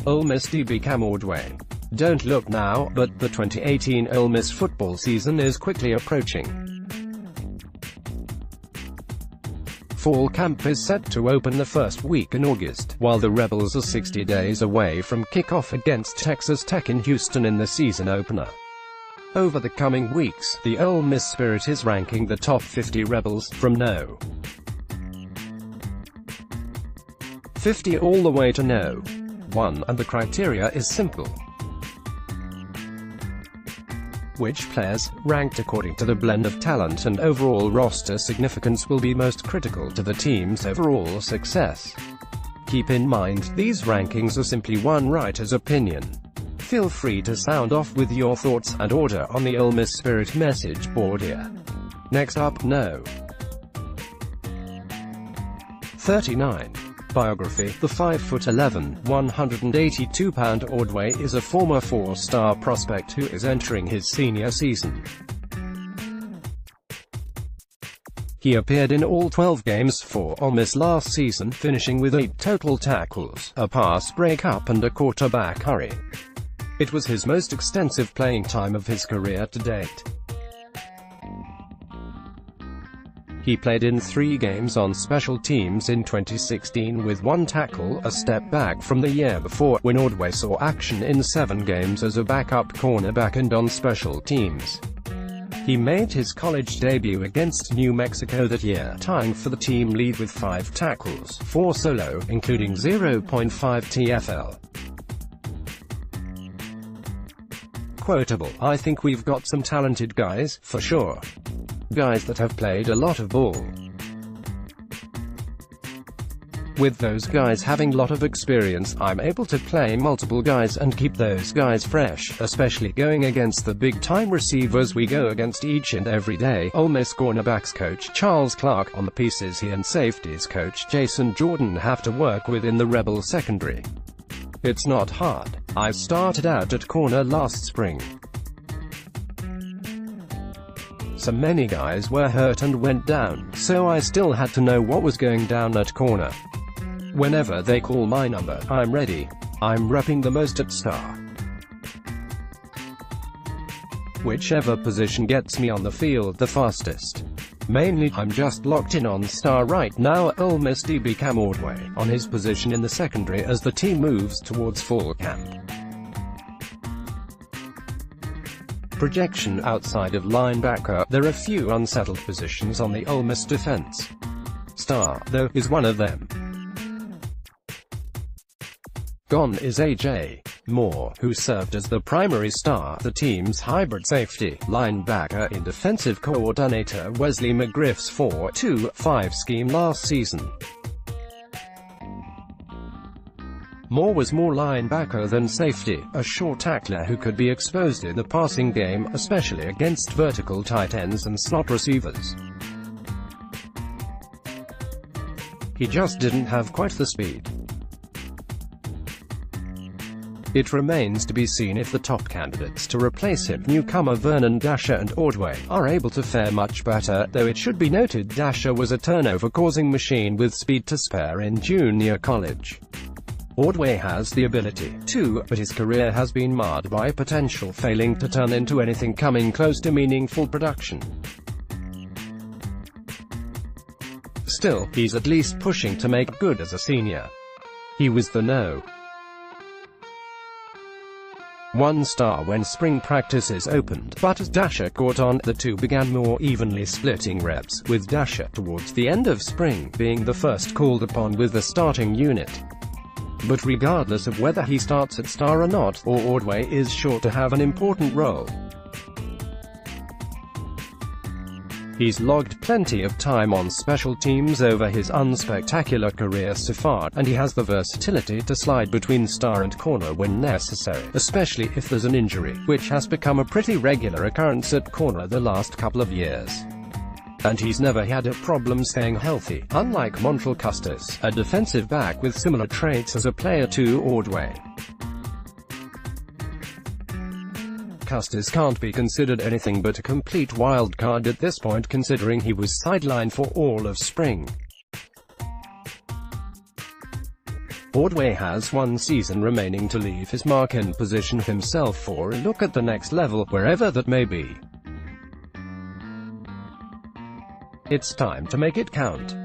Ole Miss DB Cam Ordway. Don't look now, but the 2018 Ole Miss football season is quickly approaching. Fall camp is set to open the first week in August, while the Rebels are 60 days away from kickoff against Texas Tech in Houston in the season opener. Over the coming weeks, the Ole Miss Spirit is ranking the top 50 Rebels, from No. 50 all the way to No. 1, and the criteria is simple. Which players, ranked according to the blend of talent and overall roster significance, will be most critical to the team's overall success? Keep in mind, these rankings are simply one writer's opinion. Feel free to sound off with your thoughts and order on the Ole Miss Spirit message board here. Next up, No. 39. Biography. The 5'11", 182-pound Ordway is a former four-star prospect who is entering his senior season. He appeared in all 12 games for Ole Miss last season, finishing with 8 total tackles, a pass breakup and a quarterback hurry. It was his most extensive playing time of his career to date. He played in 3 games on special teams in 2016 with 1 tackle, a step back from the year before, when Ordway saw action in 7 games as a backup cornerback and on special teams. He made his college debut against New Mexico that year, tying for the team lead with 5 tackles, 4 solo, including 0.5 TFL. Quotable: I think we've got some talented guys, for sure. Guys that have played a lot of ball. With those guys having a lot of experience, I'm able to play multiple guys and keep those guys fresh, especially going against the big-time receivers we go against each and every day. Ole Miss cornerbacks coach Charles Clark on the pieces he and safeties coach Jason Jordan have to work with in the Rebel secondary. It's not hard. I started out at corner last spring. So many guys were hurt and went down, so I still had to know what was going down at corner. Whenever they call my number, I'm ready. I'm repping the most at star. Whichever position gets me on the field the fastest. Mainly, I'm just locked in on star right now. Ole Miss DB Cam Ordway, on his position in the secondary as the team moves towards fall camp. Projection. Outside of linebacker, there are few unsettled positions on the Ole Miss defense. Star, though, is one of them. Gone is A.J. Moore, who served as the primary star, the team's hybrid safety, linebacker, in defensive coordinator Wesley McGriff's 4-2-5 scheme last season. Moore was more linebacker than safety, a short tackler who could be exposed in the passing game, especially against vertical tight ends and slot receivers. He just didn't have quite the speed. It remains to be seen if the top candidates to replace him, newcomer Vernon Dasher and Ordway, are able to fare much better, though it should be noted Dasher was a turnover-causing machine with speed to spare in junior college. Ordway has the ability to, but his career has been marred by potential failing to turn into anything coming close to meaningful production. Still, he's at least pushing to make good as a senior. He was the No. 1 star when spring practices opened, but as Dasher caught on, the two began more evenly splitting reps, with Dasher, towards the end of spring, being the first called upon with the starting unit. But regardless of whether he starts at star or not, Ordway is sure to have an important role. He's logged plenty of time on special teams over his unspectacular career so far, and he has the versatility to slide between star and corner when necessary, especially if there's an injury, which has become a pretty regular occurrence at corner the last couple of years. And he's never had a problem staying healthy, unlike Montrell Custis, a defensive back with similar traits as a player to Ordway. Custis can't be considered anything but a complete wild card at this point, considering he was sidelined for all of spring. Ordway has one season remaining to leave his mark and position himself for a look at the next level, wherever that may be. It's time to make it count.